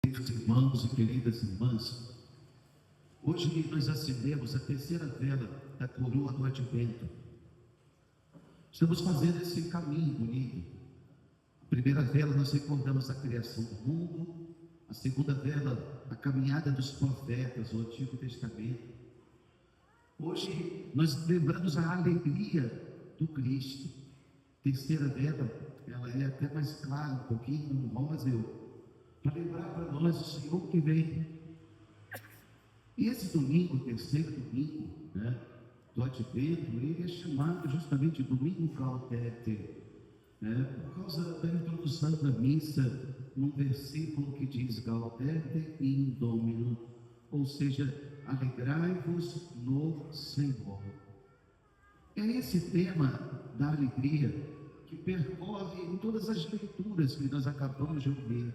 Queridos irmãos e queridas irmãs, hoje nós acendemos a terceira vela da coroa do Advento. Estamos fazendo esse caminho bonito. A primeira vela nós recordamos a criação do mundo, a segunda vela a caminhada dos profetas, o Antigo Testamento. Hoje nós lembramos a alegria do Cristo. Terceira vela, ela é até mais clara, um pouquinho rosa, para lembrar para nós o Senhor que vem. E esse domingo, o terceiro domingo, do Advento, ele é chamado justamente de Domingo Gaudete, por causa da introdução da missa, num versículo que diz Gaudete in Domino, ou seja, alegrai-vos no Senhor. É esse tema da alegria que percorre em todas as leituras que nós acabamos de ouvir.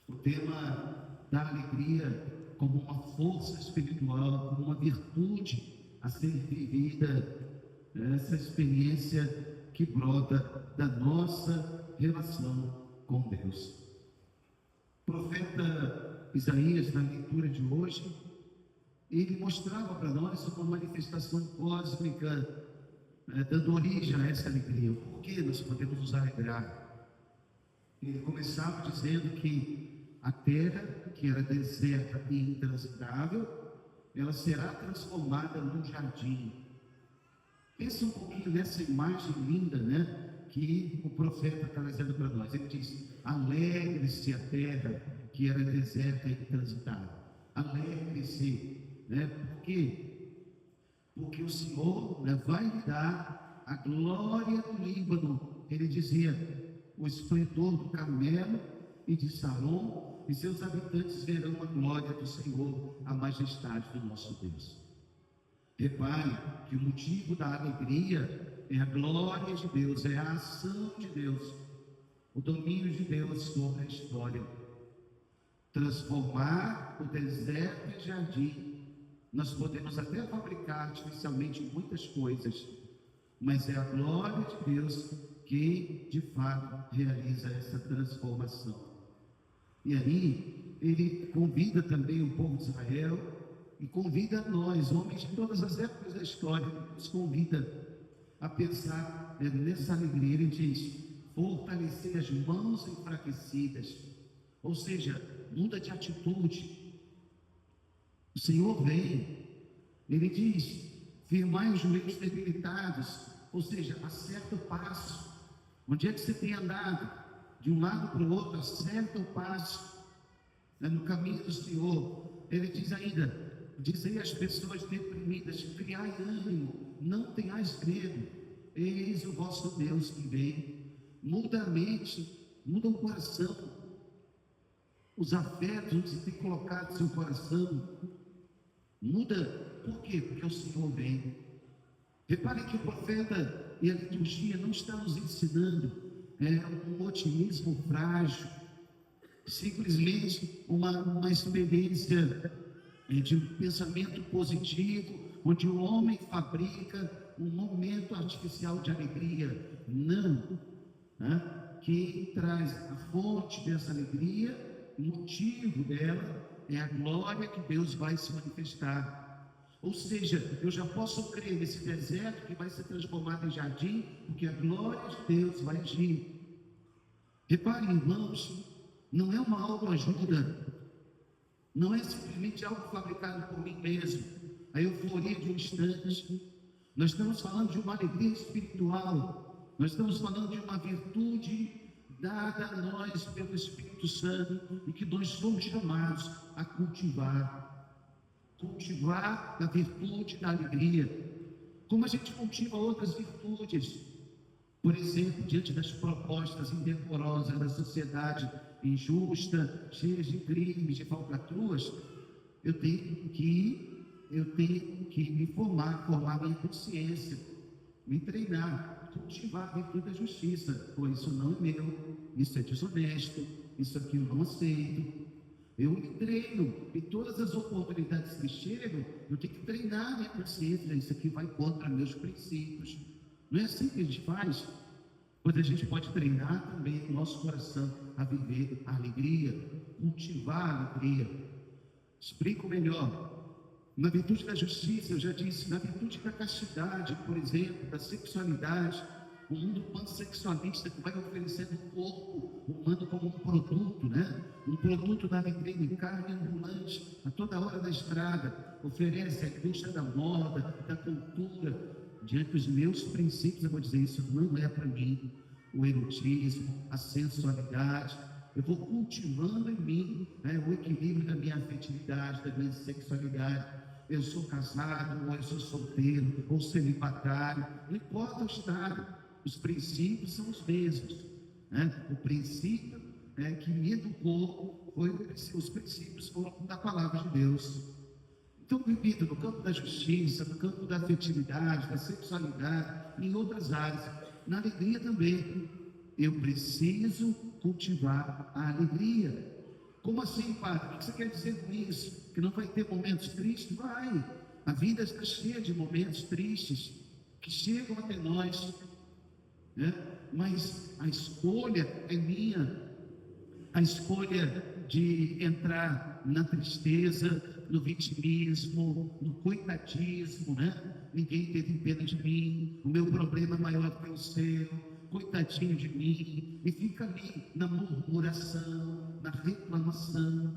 O tema da alegria como uma força espiritual, como uma virtude a ser vivida, essa experiência que brota da nossa relação com Deus. O profeta Isaías, na leitura de hoje, ele mostrava para nós uma manifestação cósmica, dando origem a essa alegria. Por que nós podemos nos alegrar? Ele começava dizendo que a terra, que era deserta e intransitável, ela será transformada num jardim. Pensa um pouquinho nessa imagem linda, que o profeta está trazendo para nós. Ele diz: alegre-se a terra, que era deserta e intransitável. Alegre-se, Por quê? Porque o Senhor vai lhe dar a glória do Líbano. Ele dizia: o esplendor do Carmelo e de Salom, e seus habitantes verão a glória do Senhor, a majestade do nosso Deus. Repare que o motivo da alegria é a glória de Deus, é a ação de Deus, o domínio de Deus sobre a história. Transformar o deserto em jardim. Nós podemos até fabricar artificialmente muitas coisas, mas é a glória de Deus que, de fato, realiza essa transformação. E aí, ele convida também o povo de Israel e convida a nós, homens de todas as épocas da história, nos convida a pensar nessa alegria. Ele diz: fortalecer as mãos enfraquecidas, ou seja, muda de atitude. O Senhor vem, ele diz: firmai os joelhos debilitados, ou seja, acerta o passo. Onde é que você tem andado? De um lado para o outro, acerta o passo, no caminho do Senhor. Ele diz ainda: dizei às pessoas deprimidas, criai ânimo, não tenhais medo, eis o vosso Deus que vem. Muda a mente, muda o coração, os afetos onde você tem colocado seu coração, muda. Por quê? Porque o Senhor vem. Repare que o profeta e a liturgia não estão nos ensinando um otimismo frágil, simplesmente uma experiência de um pensamento positivo, onde o homem fabrica um momento artificial de alegria. Não. Quem traz a fonte dessa alegria, o motivo dela, é a glória que Deus vai se manifestar. Ou seja, eu já posso crer nesse deserto que vai ser transformado em jardim, porque a glória de Deus vai agir. Reparem, irmãos, não é uma autoajuda, não é simplesmente algo fabricado por mim mesmo, a euforia de um instante. Nós estamos falando de uma alegria espiritual, nós estamos falando de uma virtude dada a nós pelo Espírito Santo e que nós somos chamados a cultivar a virtude da alegria, como a gente cultiva outras virtudes. Por exemplo, diante das propostas indecorosas da sociedade injusta, cheia de crimes, de falcatruas, eu tenho que me formar minha consciência, me treinar, cultivar a virtude da justiça. Pô, isso não é meu, isso é desonesto, isso aqui eu não aceito. Eu me treino, e todas as oportunidades que chegam, eu tenho que treinar minha consciência. Isso aqui vai contra meus princípios. Não é assim que a gente faz? pois a gente pode treinar também o nosso coração a viver a alegria, cultivar a alegria. Explico melhor. Na virtude da justiça, eu já disse, na virtude da castidade, por exemplo, da sexualidade, o mundo pansexualista que vai oferecendo o corpo humano como um produto, né? Um produto da alegria de carne ambulante, a toda hora da estrada, oferece a indústria da moda, da cultura. Diante dos meus princípios, eu vou dizer, isso não é para mim. O erotismo, a sensualidade, eu vou cultivando em mim, né, o equilíbrio da minha afetividade, da minha sexualidade. Eu sou casado, ou eu sou solteiro, ou celibatário, não importa o estado, os princípios são os mesmos, né? O princípio que me educou foi os princípios da palavra de Deus. Então, repito, no campo da justiça, no campo da afetividade, da sexualidade, em outras áreas, na alegria também, eu preciso cultivar a alegria. Como assim, padre? O que você quer dizer com isso? Que não vai ter momentos tristes? Vai! A vida está cheia de momentos tristes que chegam até nós, né? Mas a escolha é minha, a escolha de entrar na tristeza, no vitimismo, no coitadismo, né? Ninguém teve pena de mim, o meu problema é maior que o seu, coitadinho de mim, e fica ali na murmuração, na reclamação.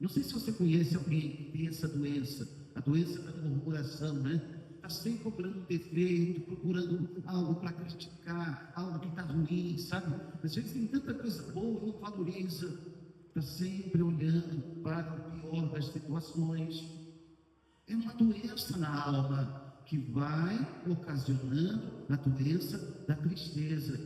Não sei se você conhece alguém que tem essa doença, a doença da murmuração, né? Está sempre procurando um defeito, procurando algo para criticar, algo que está ruim, sabe? Às vezes tem tanta coisa boa e não valoriza, está sempre olhando para o pior das situações. É uma doença na alma que vai ocasionando a doença da tristeza.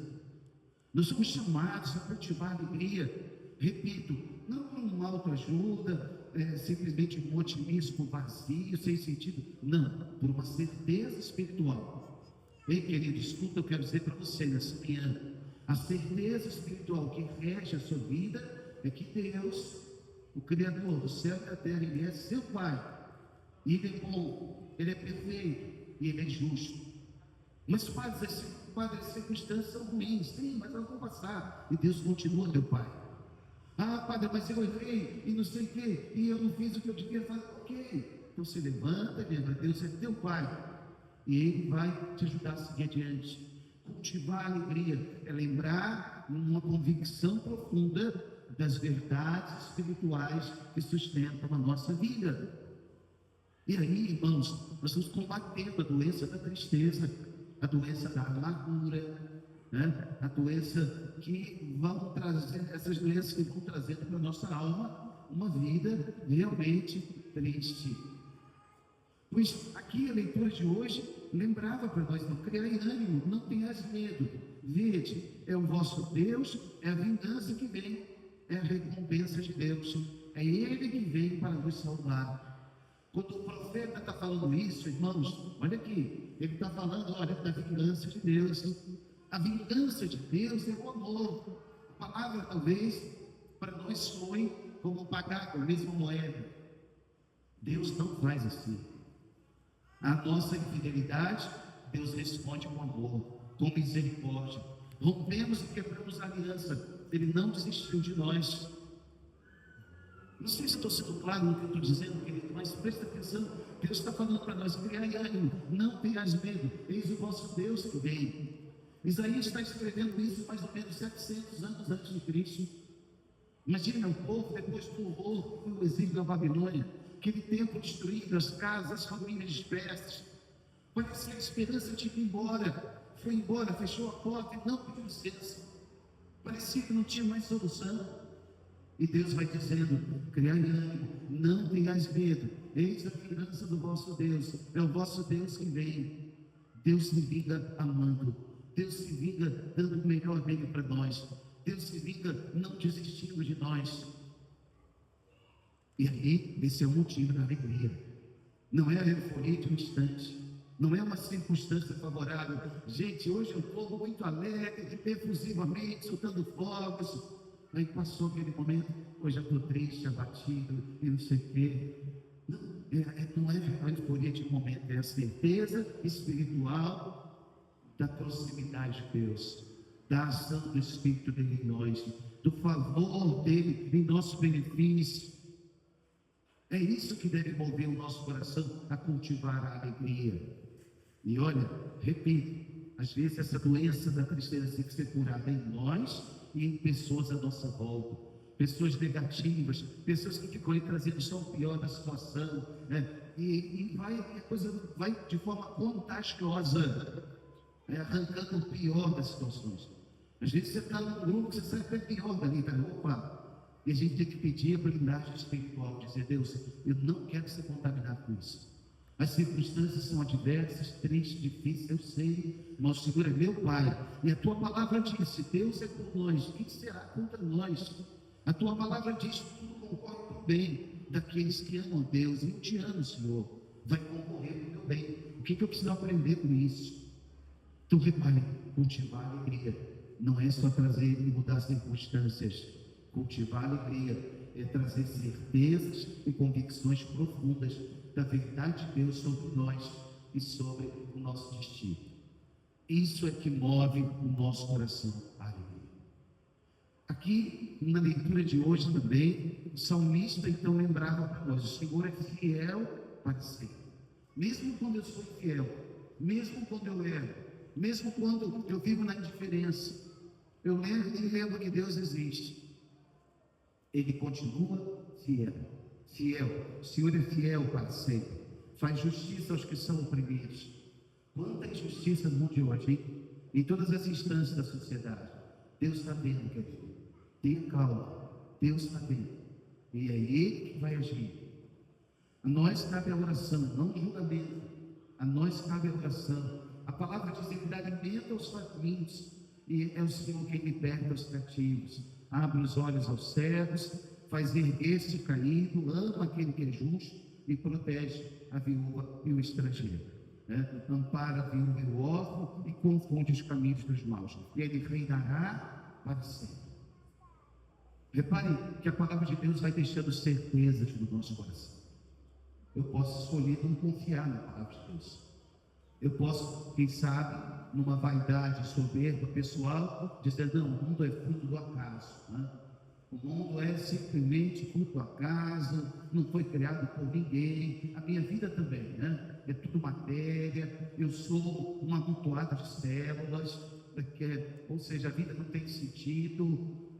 Nós somos chamados a cultivar a alegria. Repito, não por uma autoajuda, simplesmente um otimismo vazio, sem sentido. Não, por uma certeza espiritual. Bem, querido, escuta, eu quero dizer para você nessa manhã. A certeza espiritual que rege a sua vida é que Deus, o Criador do céu e da terra, Ele é seu Pai. E Ele é bom, Ele é perfeito e Ele é justo. Mas, padre, as circunstâncias são ruins, sim, mas elas vão passar. E Deus continua, meu Pai. Ah, padre, mas eu errei e não sei o quê, e eu não fiz o que eu devia fazer. Ok, então se levanta, lembra, Deus é teu Pai. E Ele vai te ajudar a seguir adiante. Cultivar a alegria é lembrar uma convicção profunda das verdades espirituais que sustentam a nossa vida. E aí, irmãos, nós estamos combatendo a doença da tristeza, a doença da amargura, né? A doença que vão trazer, essas doenças que vão trazendo para a nossa alma uma vida realmente triste. Pois aqui a leitura de hoje lembrava para nós, não criai ânimo, não tenhas medo. Vede, é o vosso Deus, é a vingança que vem, é a recompensa de Deus, é Ele que vem para nos salvar. Quando o profeta está falando isso, irmãos, olha aqui, ele está falando, olha, da vingança de Deus. A vingança de Deus é o amor. A palavra, talvez, para nós soe como pagar com a mesma moeda. Deus não faz assim. A nossa infidelidade, Deus responde com amor, com misericórdia. Rompemos e quebramos a aliança. Ele não desistiu de nós. Não sei se estou sendo claro no que eu estou dizendo, querido, mas presta atenção. Deus está falando para nós, criai ânimo, não tenhas medo, eis o vosso Deus que vem. Isaías está escrevendo isso mais ou menos 700 anos antes de Cristo. Imagina o povo, depois do horror, foi o exílio da Babilônia, aquele templo destruído, as casas, as famílias dispersas. Parecia a esperança de ir embora. Foi embora, fechou a porta e não pediu licença. Parecia que não tinha mais solução. E Deus vai dizendo, criai ânimo, não tenhais medo, eis a vingança do vosso Deus, é o vosso Deus que vem. Deus se vinga amando, Deus se vinga dando o melhor dele para nós, Deus se vinga não desistindo de nós. E aí, esse é o motivo da alegria. Não é a euforia de um instante, não é uma circunstância favorável. Gente, hoje eu estou muito alegre, efusivamente, soltando fogos. Aí passou aquele momento, hoje eu estou triste, abatido, e não sei o quê. Não é a euforia de um momento, é a certeza espiritual da proximidade de Deus. da ação do Espírito dele em nós, do favor dele em nosso benefício. É isso que deve mover o nosso coração a cultivar a alegria. E olha, repito, às vezes essa doença da tristeza tem que ser curada em nós e em pessoas à nossa volta. Pessoas negativas, pessoas que ficam aí trazendo só o pior da situação, né? A coisa vai de forma contagiosa, arrancando o pior das situações. Às vezes você está num grupo que você sai até pior dali, tá? Opa! E a gente tem que pedir a blindagem espiritual, dizer: Deus, eu não quero ser contaminado com isso. As circunstâncias são adversas, tristes, difíceis, eu sei, mas o Senhor é meu Pai. E a tua palavra diz: se Deus é por nós, quem será contra nós? A tua palavra diz que tudo concorre para o bem daqueles que amam a Deus. E eu te amo, Senhor. Vai concorrer para o meu bem. O que eu preciso aprender com isso? Então, repare, cultivar a alegria não é só trazer e mudar as circunstâncias. Cultivar a alegria é trazer certezas e convicções profundas da verdade de Deus sobre nós e sobre o nosso destino. Isso é que move o nosso coração à alegria. Aqui, na leitura de hoje também, o salmista então lembrava para nós: o Senhor é fiel para sempre. Mesmo quando eu sou infiel, mesmo quando eu erro, mesmo quando eu vivo na indiferença, eu lembro que Deus existe. Ele continua fiel. O Senhor é fiel para sempre. Faz justiça aos que são oprimidos. Quanta injustiça no mundo de hoje, hein? Em todas as instâncias da sociedade. Deus está vendo, querido. Tenha calma. Deus está vendo. E é Ele que vai agir. A nós cabe a oração, não o julgamento. A nós cabe a oração. A palavra diz que Ele dá alimento aos famintos. E é o Senhor quem liberta os cativos. Abre os olhos aos cegos, faz erguer-se o caído, ama aquele que é justo e protege a viúva e o estrangeiro. Ampara a viúva e o órfão e confunde os caminhos dos maus. E Ele reinará para sempre. Repare que a palavra de Deus vai deixando certezas no nosso coração. Eu posso escolher não confiar na palavra de Deus. Eu posso, quem sabe, numa vaidade soberba pessoal, dizer: não, o mundo é fruto do acaso, né? O mundo é simplesmente fruto do acaso, não foi criado por ninguém. A minha vida também, né? É tudo matéria. Eu sou uma amontoada de células, ou seja, a vida não tem sentido.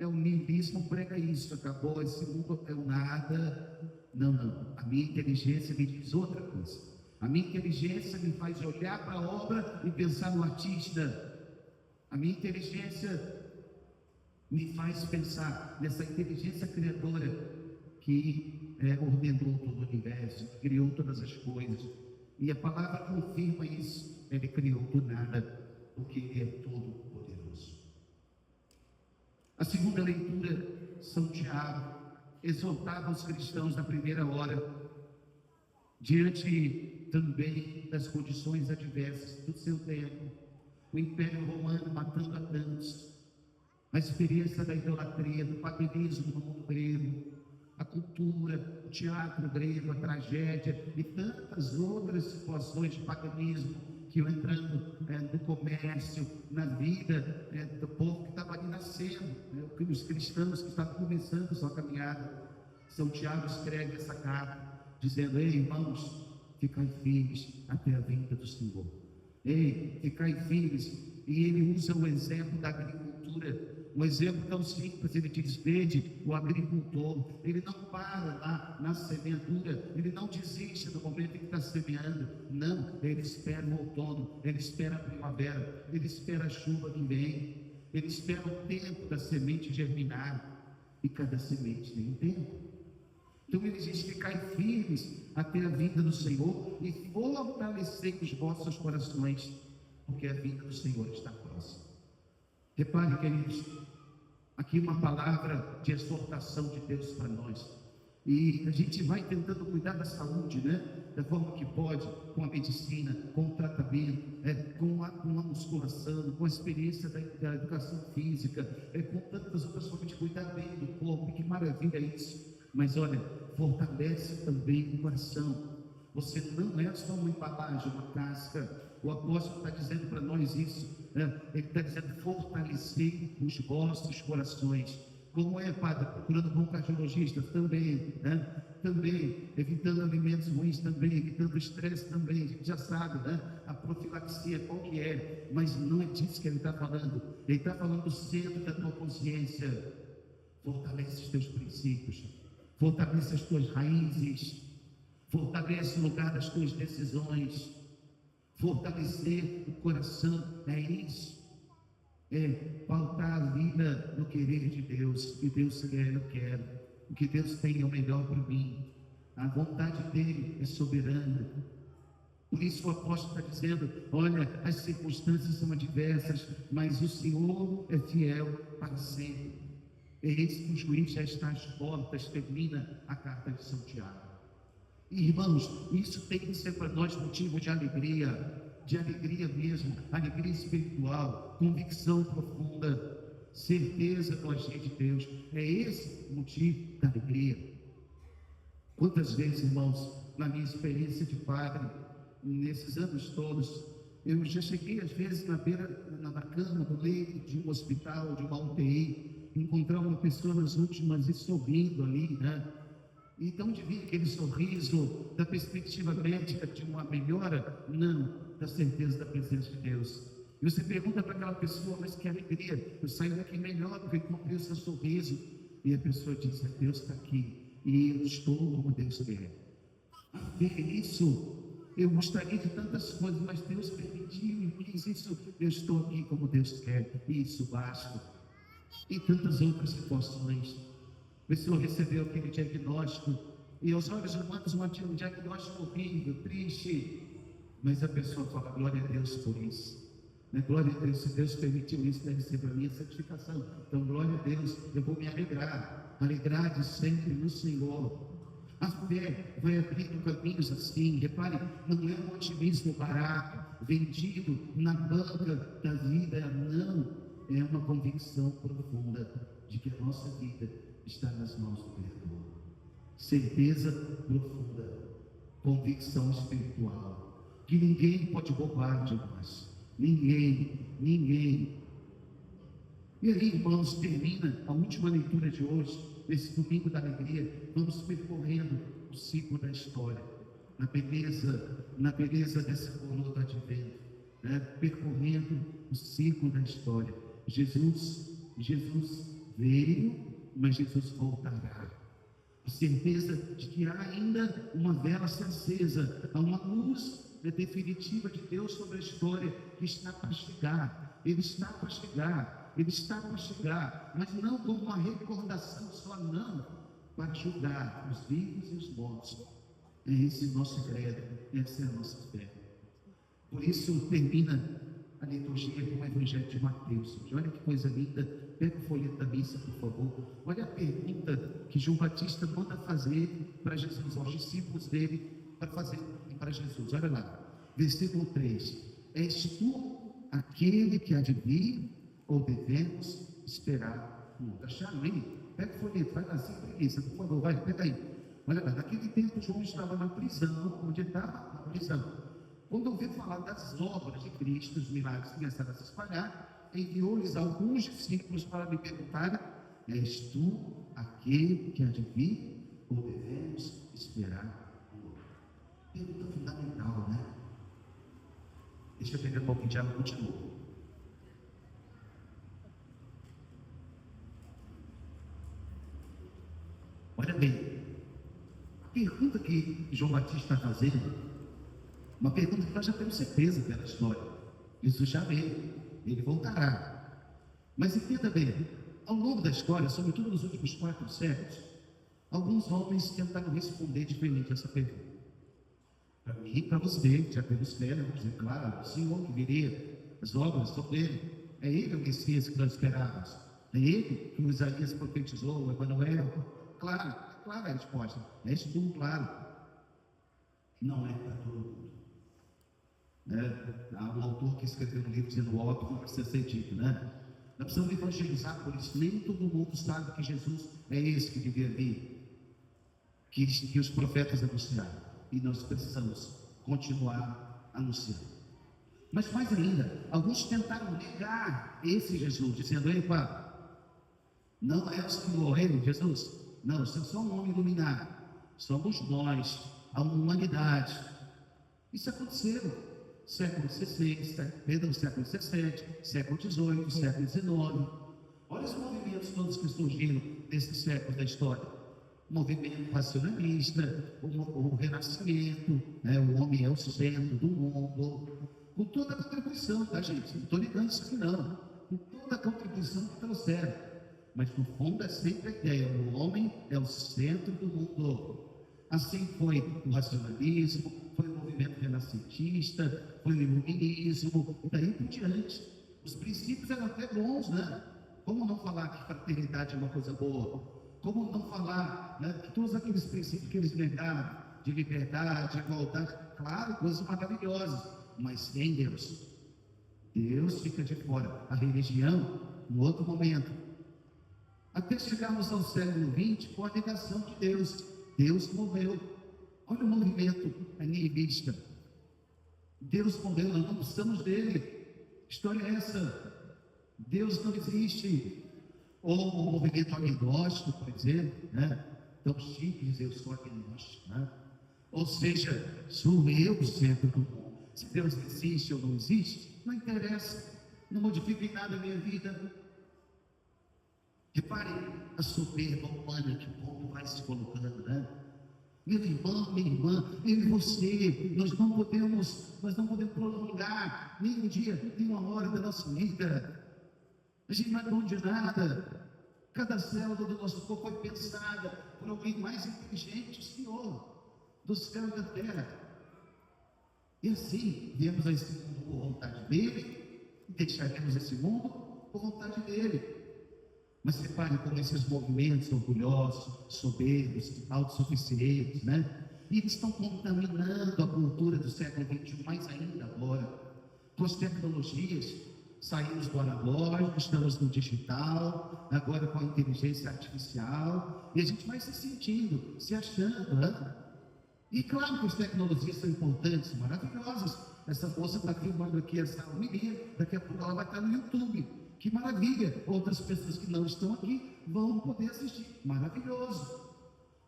O niilismo prega isso: acabou, esse mundo é o nada. Não, a minha inteligência me diz outra coisa. A minha inteligência me faz olhar para a obra e pensar no artista. A minha inteligência me faz pensar nessa inteligência criadora que ordenou todo o universo, que criou todas as coisas. E a palavra confirma isso. Ele criou do nada, porque Ele é todo poderoso. A segunda leitura, São Tiago exortava os cristãos na primeira hora, diante também das condições adversas do seu tempo, o Império Romano matando a tantos, a experiência da idolatria, do paganismo no mundo grego, a cultura, o teatro grego, a tragédia e tantas outras situações de paganismo que iam entrando no comércio, na vida do povo que estava ali nascendo, os cristãos que estavam começando sua caminhada. São Tiago escreve essa carta dizendo: ei, irmãos, ficai firmes até a vinda do Senhor. Ei, ficai firmes. E ele usa o exemplo da agricultura, um exemplo tão simples. Ele diz: vede o agricultor, ele não para lá na semeadura, ele não desiste no momento em que está semeando, não, ele espera o outono, ele espera a primavera, ele espera a chuva que vem, ele espera o tempo da semente germinar, e cada semente tem um tempo. Então ele diz: ficai firmes até a vinda do Senhor e fortalecei os vossos corações, porque a vinda do Senhor está próxima. Repare, queridos, aqui uma palavra de exortação de Deus para nós. E a gente vai tentando cuidar da saúde, né? Da forma que pode, com a medicina, com o tratamento, com a musculação, com a experiência da educação física, com tantas outras formas de cuidar bem do corpo. Que maravilha isso! Mas olha, fortalece também o coração. Você não é só uma embalagem, uma casca. O apóstolo está dizendo para nós isso, né? Ele está dizendo: fortalecer os vossos corações. Como é, padre? Procurando bom cardiologista também, né? Também, evitando alimentos ruins também, evitando estresse também, a gente já sabe, né? A profilaxia, qual que é? Mas não é disso que ele está falando. Ele está falando do centro da tua consciência. Fortalece os teus princípios, fortalece as tuas raízes, fortalece o lugar das tuas decisões, fortalecer o coração, é isso. É pautar a vida no querer de Deus. O que Deus quer, eu quero. O que Deus tem é o melhor para mim. A vontade dele é soberana. Por isso o apóstolo está dizendo: olha, as circunstâncias são adversas, mas o Senhor é fiel para sempre. Eis que o juiz já está às portas, termina a carta de São Tiago. E, irmãos, isso tem que ser para nós motivo de alegria mesmo, alegria espiritual, convicção profunda, certeza do agir de Deus. É esse o motivo da alegria. Quantas vezes, irmãos, na minha experiência de padre, nesses anos todos, eu já cheguei às vezes na cama, no leito de um hospital, de uma UTI, encontrar uma pessoa nas últimas e sorrindo ali, né? Então, de vir aquele sorriso da perspectiva médica de uma melhora? Não, da certeza da presença de Deus. E você pergunta para aquela pessoa: mas que alegria, eu saio daqui melhor porque encontrei o seu sorriso. E a pessoa diz: Deus está aqui e eu estou como Deus quer. É isso. Eu gostaria de tantas coisas, mas Deus permitiu e quis isso. Eu estou aqui como Deus quer, e isso basta. E tantas outras situações. A pessoa recebeu aquele diagnóstico, e aos olhos humanos um diagnóstico horrível, triste, mas a pessoa fala: glória a Deus por isso, né? Glória a Deus, se Deus permitiu isso, deve ser para a minha santificação. Então, glória a Deus, eu vou me alegrar de sempre no Senhor. A fé vai abrindo caminhos assim. Repare, não é um otimismo barato, vendido na banca da vida, não. É uma convicção profunda de que a nossa vida está nas mãos do Criador. Certeza profunda, convicção espiritual, que ninguém pode roubar de nós. Ninguém. E aí, irmãos, termina a última leitura de hoje, nesse domingo da alegria. Vamos percorrendo o ciclo da história, na beleza dessa coroa do advento, né? Percorrendo o ciclo da história. Jesus veio, mas Jesus voltará. A certeza de que há ainda uma vela acesa, há uma luz definitiva de Deus sobre a história que está para chegar. Ele está para chegar, mas não como uma recordação só, não, para julgar os vivos e os mortos. É esse o nosso credo, essa é a nossa fé. Por isso termina a liturgia com o Evangelho de Mateus. Olha que coisa linda. Pega o folheto da missa, por favor. Olha a pergunta que João Batista manda fazer para Jesus, aos discípulos dele, para fazer para Jesus. Olha lá, versículo 3. És tu aquele que há de vir, ou devemos esperar um outro? Acharam aí? Pega o folheto, vai lá, sem preguiça, por favor, vai, pega aí. Olha lá, naquele tempo João estava na prisão. Onde ele estava? Na prisão. Quando ouviu falar das obras de Cristo, os milagres começaram a se espalhar, enviou-lhes alguns discípulos para lhe perguntar: és tu aquele que há de vir, ou devemos esperar um outro? Pergunta fundamental, né? Deixa eu pegar um pouquinho de água e continuo. Olha bem, a pergunta que João Batista está fazendo, uma pergunta que nós já temos certeza pela história. Jesus já veio, ele voltará. Mas entenda bem, ao longo da história, sobretudo nos últimos 4 séculos, alguns homens tentaram responder diferente a essa pergunta. Para mim e para você, já temos fé, vamos dizer, claro, o Senhor que viria, as obras são dele. É ele o Messias que nós esperávamos. É ele que o Isaías profetizou, o Emanuel. Claro a resposta. É isso tudo claro. Não é para todo mundo. Há um autor que escreveu um livro dizendo: o óbvio não precisa ser dito, né? Nós precisamos evangelizar por isso. Nem todo mundo sabe que Jesus é esse que devia vir, que os profetas anunciaram. E nós precisamos continuar anunciando. Mas mais ainda, alguns tentaram negar esse Jesus, dizendo: epa, não é o Senhor, ele, Jesus. Não, você é só um homem iluminado. Somos nós, a humanidade. Isso aconteceu. Século XVI, perdão, século XVII, século XVIII, século XIX. Olha os movimentos todos que surgiram nesses séculos da história. O movimento racionalista, o renascimento, né? O homem é o centro do mundo. Com toda a contribuição, tá, gente? Não estou ligando isso aqui, não. Com toda a contribuição que trouxeram. Mas no fundo é sempre a ideia: o homem é o centro do mundo. Assim foi o racionalismo, foi o movimento renascentista, foi o iluminismo, e daí por diante. Os princípios eram até bons, né? Como não falar que fraternidade é uma coisa boa? Como não falar, né, que todos aqueles princípios que eles negaram, de liberdade, de igualdade, claro, coisas maravilhosas, mas sem Deus. Deus fica de fora. A religião, no outro momento. Até chegarmos ao século XX com a negação de Deus. Deus morreu. Olha o movimento nihilista. Deus morreu, nós não precisamos dele. Que história é essa? Deus não existe. Ou o movimento agnóstico, por exemplo, né? Tão chique dizer: eu sou agnóstico, né? Ou seja, sou eu o centro do mundo. Se Deus existe ou não existe, não interessa. Não modifica em nada a minha vida. Reparem a soberba humana que o povo vai se colocando, né? Meu irmão, minha irmã, eu e você, nós não podemos prolongar nem um dia, nem uma hora da nossa vida. A gente não é dono de nada. Cada célula do nosso corpo foi pensada por alguém mais inteligente, o Senhor, do céu e da terra. E assim, viemos a esse mundo por vontade dele, e deixaremos esse mundo por vontade dele. Mas reparem como esses movimentos orgulhosos, soberbos, autossuficientes, né? E eles estão contaminando a cultura do século XXI, mais ainda agora, com as tecnologias. Saímos do analógico, estamos no digital, agora com a inteligência artificial, e a gente vai se sentindo, se achando, né? E claro que as tecnologias são importantes, maravilhosas. Essa moça está filmando aqui essa menina, daqui a pouco ela vai estar no YouTube. Que maravilha! Outras pessoas que não estão aqui vão poder assistir. Maravilhoso!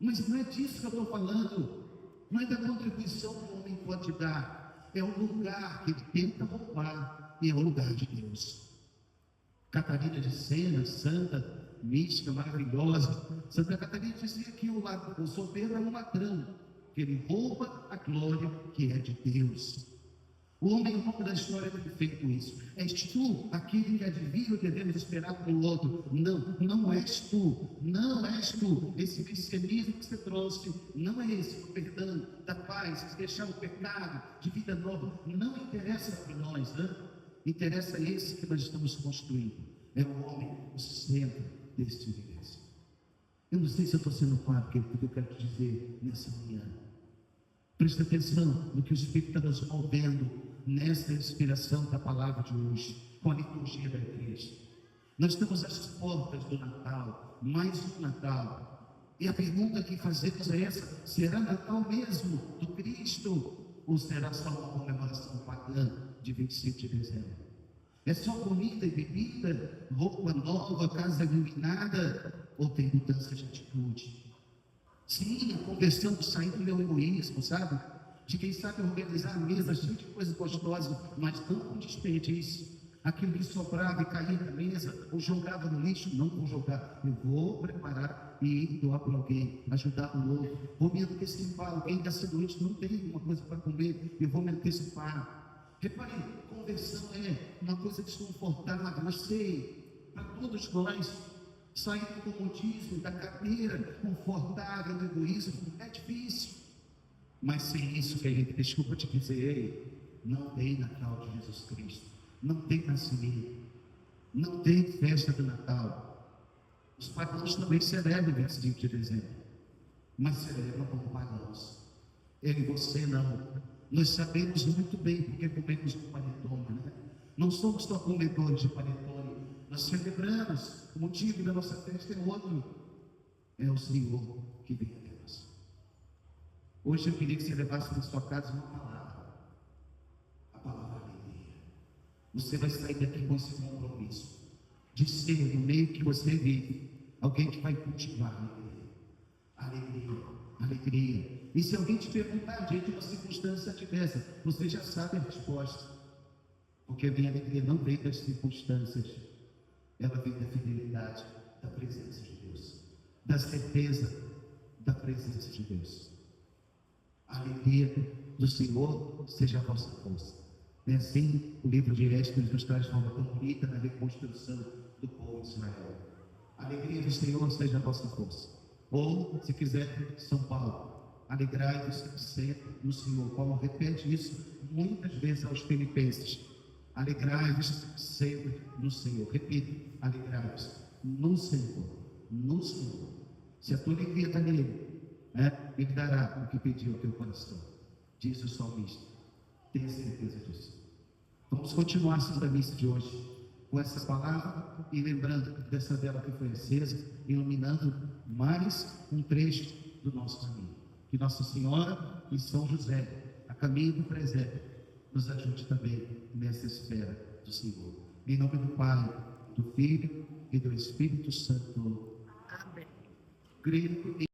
Mas não é disso que eu estou falando. Não é da contribuição que o homem pode dar. É o lugar que ele tenta roubar, e é o lugar de Deus. Catarina de Sena, santa, mística, maravilhosa. Santa Catarina dizia que o soberbo é um ladrão, que ele rouba a glória que é de Deus. O homem ao longo da história tem feito isso. És tu aquele que adivinha o que devemos esperar pelo outro? Não, não és tu. Não és tu. Esse messianismo que você trouxe não é esse. O perdão, da paz, de deixar o pecado, de vida nova. Não interessa para nós, né? Interessa esse que nós estamos construindo. É o homem, o centro deste universo. Eu não sei se eu estou sendo claro o que eu quero te dizer nessa manhã. Presta atenção no que o Espírito está nos movendo nessa inspiração da palavra de hoje, com a liturgia da igreja. Nós estamos às portas do Natal, mais um Natal. E a pergunta que fazemos é essa: será Natal mesmo do Cristo? Ou será só uma comemoração pagã de 25 de dezembro? É só comida e bebida, roupa nova, casa iluminada? Ou tem mudança de atitude? Sim, a conversão do sair do meu egoísmo, sabe? De quem sabe organizar a mesa cheia de coisas gostosas, mas não com desperdício. Aquilo que sobrava e caía da mesa, ou jogava no lixo, não vou jogar. Eu vou preparar e doar para alguém, ajudar o outro. Vou me antecipar. Alguém dessa noite não tem uma coisa para comer, eu vou me antecipar. Repare, conversão é uma coisa desconfortável, mas sei, para todos nós. Sair do comodismo, da cadeira confortável, do egoísmo, é difícil. Mas sem isso que a gente, desculpa te dizer, não tem Natal de Jesus Cristo, não tem nascimento, não tem festa do Natal. Os pagãos também celebram 25 de dezembro, mas celebram como pagãos. Eu e você não. Nós sabemos muito bem porque comemos um panetone, né? Não somos só comedores de panetone. Nós celebramos, o motivo da nossa festa é outro, é o Senhor que vem até nós. Hoje eu queria que você levasse na sua casa uma palavra, a palavra alegria. você vai sair daqui com esse compromisso de ser, no meio que você vive, alguém que vai cultivar alegria, alegria. E se alguém te perguntar diante de uma circunstância adversa, você já sabe a resposta. Porque a minha alegria não vem das circunstâncias, ela vem da fidelidade, da presença de Deus, da certeza da presença de Deus. A alegria do Senhor seja a vossa força. É assim o livro de Esdras nos traz de forma tão bonita na reconstrução do povo de Israel. A alegria do Senhor seja a vossa força. Ou, se quiser, São Paulo, alegrai-vos sempre no Senhor. Paulo repete isso muitas vezes aos filipenses. Alegrai-vos sempre no Senhor. Repito, alegrai-vos no Senhor. No Senhor. Se a tua alegria está nele, ele dará o que pediu ao teu coração. Diz o salmista. Tenha certeza disso. Vamos continuar a missa de hoje com essa palavra e lembrando dessa vela que foi acesa, iluminando mais um trecho do nosso caminho. Que Nossa Senhora e São José, a caminho do presépio, nos ajude também nessa espera do Senhor. Em nome do Pai, do Filho e do Espírito Santo. Amém. Grito